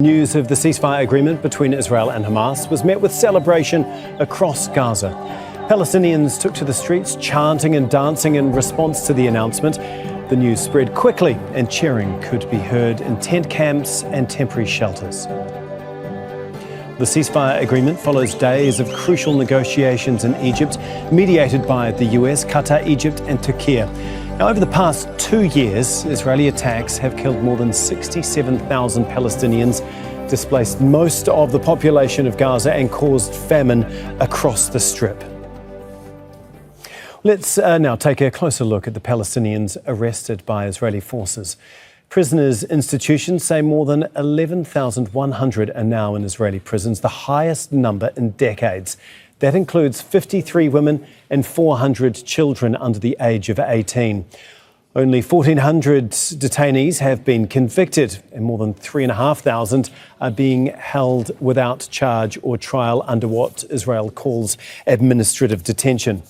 News of the ceasefire agreement between Israel and Hamas was met with celebration across Gaza. Palestinians took to the streets chanting and dancing in response to the announcement. The news spread quickly and cheering could be heard in tent camps and temporary shelters. The ceasefire agreement follows days of crucial negotiations in Egypt, mediated by the US, Qatar, Egypt and Turkiye. Now, over the past 2 years, Israeli attacks have killed more than 67,000 Palestinians, displaced most of the population of Gaza and caused famine across the Strip. Let's now take a closer look at the Palestinians arrested by Israeli forces. Prisoners' institutions say more than 11,100 are now in Israeli prisons, the highest number in decades. That includes 53 women and 400 children under the age of 18. Only 1,400 detainees have been convicted, and more than 3,500 are being held without charge or trial under what Israel calls administrative detention.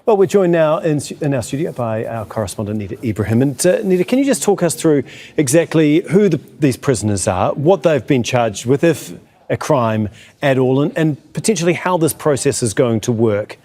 Well, we're joined now in our studio by our correspondent, Nida Ibrahim. And Nida, can you just talk us through exactly who these prisoners are, what they've been charged with, if a crime at all, and potentially how this process is going to work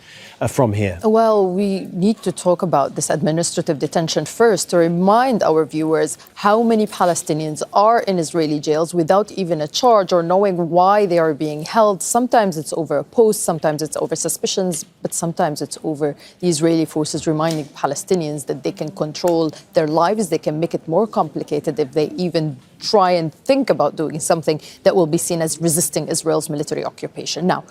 from here? Well, we need to talk about this administrative detention first to remind our viewers how many Palestinians are in Israeli jails without even a charge or knowing why they are being held. Sometimes it's over a post, sometimes it's over suspicions, but sometimes it's over the Israeli forces reminding Palestinians that they can control their lives, they can make it more complicated if they even try and think about doing something that will be seen as resisting Israel's military occupation. Now,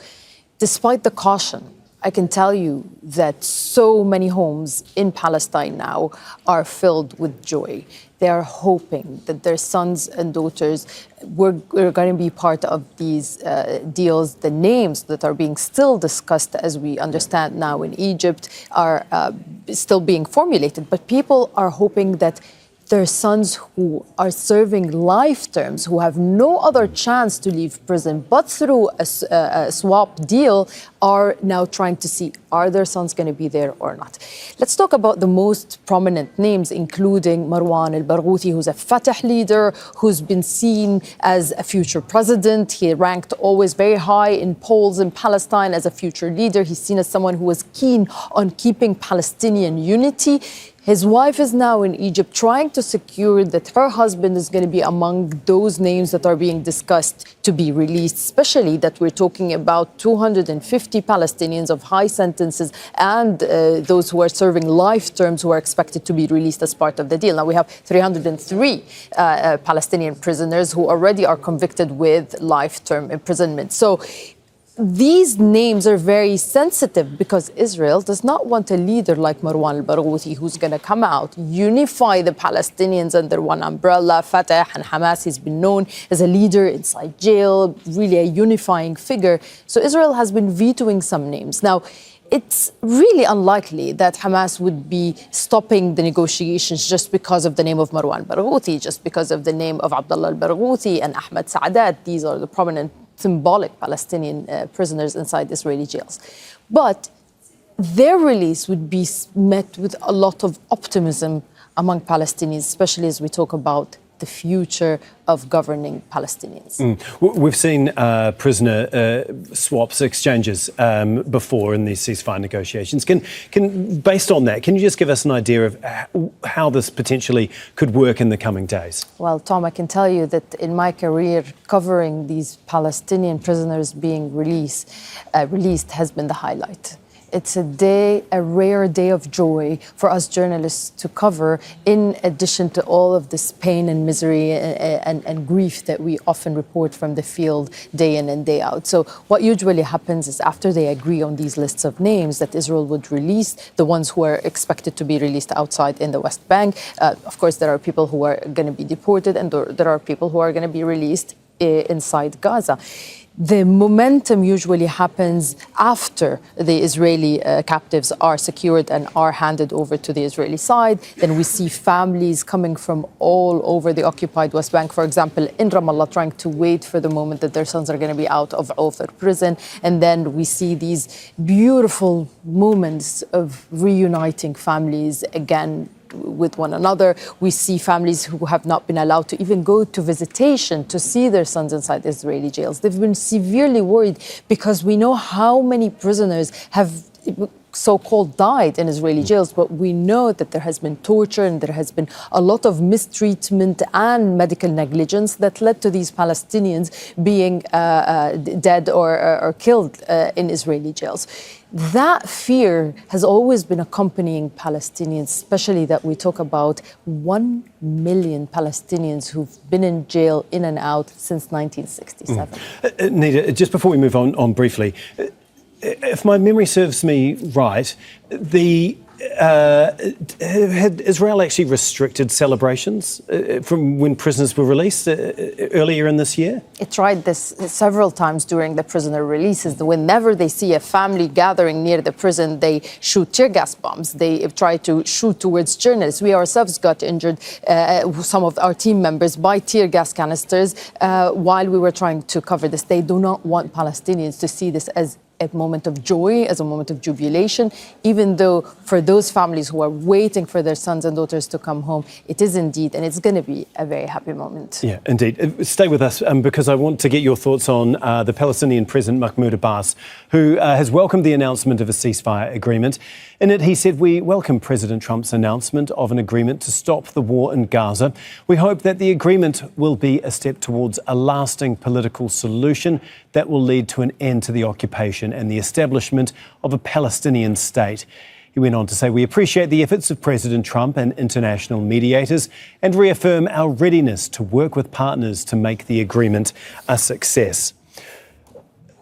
despite the caution, I can tell you that so many homes in Palestine now are filled with joy. They are hoping that their sons and daughters were going to be part of these deals. The names that are being still discussed, as we understand now in Egypt, are still being formulated. But people are hoping that their sons who are serving life terms, who have no other chance to leave prison but through a swap deal, are now trying to see, are their sons going to be there or not? Let's talk about the most prominent names, including Marwan al-Barghouthi, who's a Fatah leader, who's been seen as a future president. He ranked always very high in polls in Palestine as a future leader. He's seen as someone who was keen on keeping Palestinian unity. His wife is now in Egypt trying to secure that her husband is going to be among those names that are being discussed to be released, especially that we're talking about 250 Palestinians of high sentences and those who are serving life terms who are expected to be released as part of the deal. Now, we have 303 Palestinian prisoners who already are convicted with life-term imprisonment. So these names are very sensitive because Israel does not want a leader like Marwan al-Barghouthi who's going to come out, unify the Palestinians under one umbrella. Fatah and Hamas, he's been known as a leader inside jail, really a unifying figure. So Israel has been vetoing some names. Now, it's really unlikely that Hamas would be stopping the negotiations just because of the name of Marwan al-Barghouthi, just because of the name of Abdullah al-Barghouthi and Ahmed Saadat. These are the prominent symbolic Palestinian prisoners inside Israeli jails. But their release would be met with a lot of optimism among Palestinians, especially as we talk about the future of governing Palestinians. We've seen prisoner swaps, exchanges before in these ceasefire negotiations. Based on that, can you just give us an idea of how this potentially could work in the coming days? Well, Tom, I can tell you that in my career, covering these Palestinian prisoners being released has been the highlight. It's a rare day of joy for us journalists to cover, in addition to all of this pain and misery and grief that we often report from the field day in and day out. So what usually happens is after they agree on these lists of names that Israel would release, the ones who are expected to be released outside in the West Bank. Of course, there are people who are going to be deported and there are people who are going to be released inside Gaza. The momentum usually happens after the Israeli captives are secured and are handed over to the Israeli side. Then we see families coming from all over the occupied West Bank, for example, in Ramallah, trying to wait for the moment that their sons are going to be out of Ofer prison. And then we see these beautiful moments of reuniting families again, with one another. We see families who have not been allowed to even go to visitation to see their sons inside Israeli jails. They've been severely worried because we know how many prisoners have so-called died in Israeli jails, but we know that there has been torture and there has been a lot of mistreatment and medical negligence that led to these Palestinians being dead or killed in Israeli jails. That fear has always been accompanying Palestinians, especially that we talk about 1 million Palestinians who've been in jail in and out since 1967. Nida, just before we move on briefly, if my memory serves me right, had Israel actually restricted celebrations from when prisoners were released earlier in this year? It tried this several times during the prisoner releases. Whenever they see a family gathering near the prison, they shoot tear gas bombs. They try to shoot towards journalists. We ourselves got injured, some of our team members, by tear gas canisters while we were trying to cover this. They do not want Palestinians to see this as a moment of joy, as a moment of jubilation, even though for those families who are waiting for their sons and daughters to come home, it is indeed, and it's going to be a very happy moment. Yeah, indeed. Stay with us because I want to get your thoughts on the Palestinian President Mahmoud Abbas, who has welcomed the announcement of a ceasefire agreement. In it, he said, "We welcome President Trump's announcement of an agreement to stop the war in Gaza. We hope that the agreement will be a step towards a lasting political solution that will lead to an end to the occupation and the establishment of a Palestinian state." He went on to say, "We appreciate the efforts of President Trump and international mediators and reaffirm our readiness to work with partners to make the agreement a success."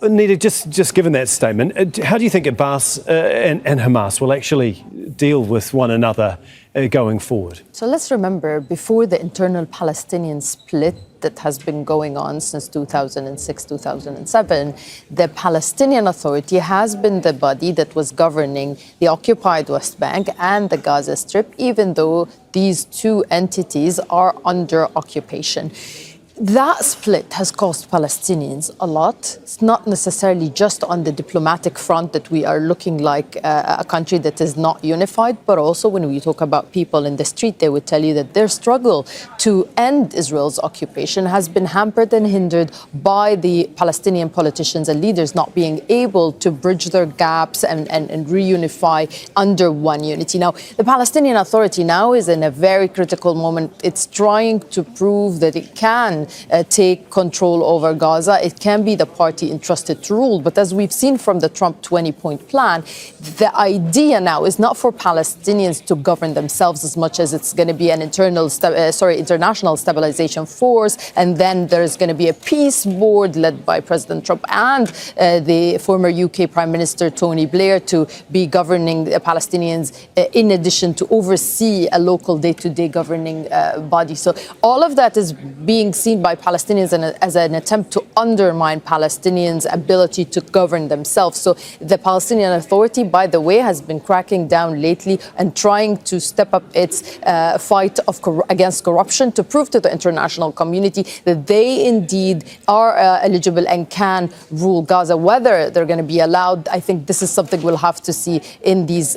Nida, just given that statement, how do you think Abbas and Hamas will actually deal with one another going forward? So let's remember, before the internal Palestinian split that has been going on since 2006, 2007, the Palestinian Authority has been the body that was governing the occupied West Bank and the Gaza Strip, even though these two entities are under occupation. That split has cost Palestinians a lot. It's not necessarily just on the diplomatic front that we are looking like a country that is not unified, but also when we talk about people in the street, they would tell you that their struggle to end Israel's occupation has been hampered and hindered by the Palestinian politicians and leaders not being able to bridge their gaps and reunify under one unity. Now, the Palestinian Authority now is in a very critical moment. It's trying to prove that it can take control over Gaza. It can be the party entrusted to rule. But as we've seen from the Trump 20-point plan, the idea now is not for Palestinians to govern themselves as much as it's going to be an international stabilization force. And then there's going to be a peace board led by President Trump and the former UK Prime Minister Tony Blair to be governing the Palestinians in addition to oversee a local day-to-day governing body. So all of that is being seen by Palestinians as an attempt to undermine Palestinians' ability to govern themselves. So the Palestinian Authority, by the way, has been cracking down lately and trying to step up its fight against corruption to prove to the international community that they indeed are eligible and can rule Gaza. Whether they're going to be allowed, I think this is something we'll have to see in these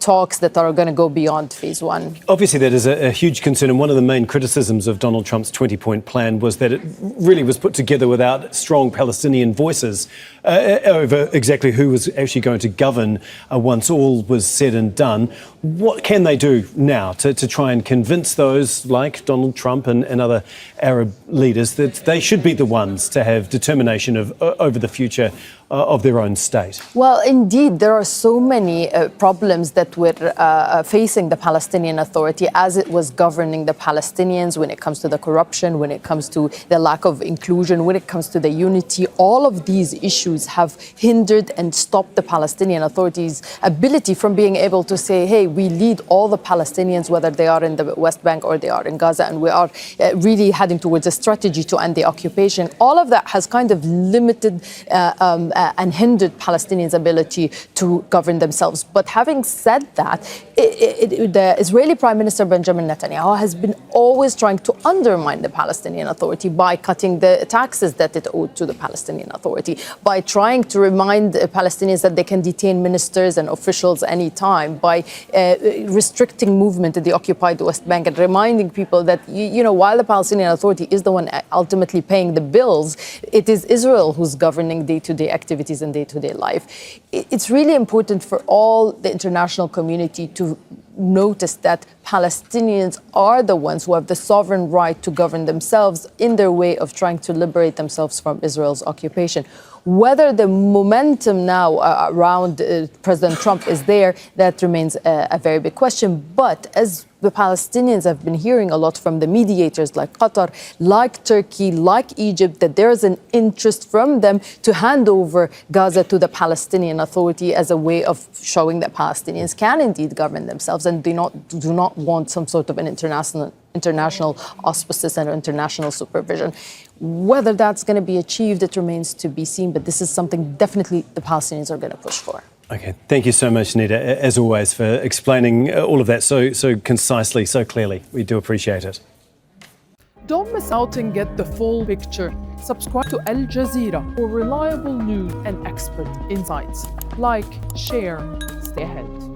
talks that are going to go beyond phase one. Obviously, that is a huge concern, and one of the main criticisms of Donald Trump's 20-point plan was that it really was put together without strong Palestinian voices over exactly who was actually going to govern once all was said and done. What can they do now to try and convince those like Donald Trump and other Arab leaders that they should be the ones to have determination over the future of their own state? Well, indeed, there are so many problems that were facing the Palestinian Authority as it was governing the Palestinians when it comes to the corruption, when it comes to the lack of inclusion, when it comes to the unity. All of these issues have hindered and stopped the Palestinian Authority's ability from being able to say, hey, we lead all the Palestinians, whether they are in the West Bank or they are in Gaza, and we are really heading towards a strategy to end the occupation. All of that has kind of limited and hindered Palestinians' ability to govern themselves. But having said that, the Israeli Prime Minister Benjamin Netanyahu has been always trying to undermine the Palestinian Palestinian Authority, by cutting the taxes that it owed to the Palestinian Authority, by trying to remind Palestinians that they can detain ministers and officials anytime, by restricting movement in the occupied West Bank and reminding people that, while the Palestinian Authority is the one ultimately paying the bills, it is Israel who's governing day-to-day activities and day-to-day life. It's really important for all the international community to notice that Palestinians are the ones who have the sovereign right to govern themselves in their way of trying to liberate themselves from Israel's occupation. Whether the momentum now around President Trump is there, that remains a very big question. But as the Palestinians have been hearing a lot from the mediators like Qatar, like Turkey, like Egypt, that there is an interest from them to hand over Gaza to the Palestinian Authority as a way of showing that Palestinians can indeed govern themselves and do not want some sort of an international auspices and international supervision. Whether that's going to be achieved, it remains to be seen, but this is something definitely the Palestinians are going to push for. Okay, thank you so much, Nida, as always, for explaining all of that so concisely, so clearly. We do appreciate it. Don't miss out and get the full picture. Subscribe to Al Jazeera for reliable news and expert insights. Like, share, stay ahead.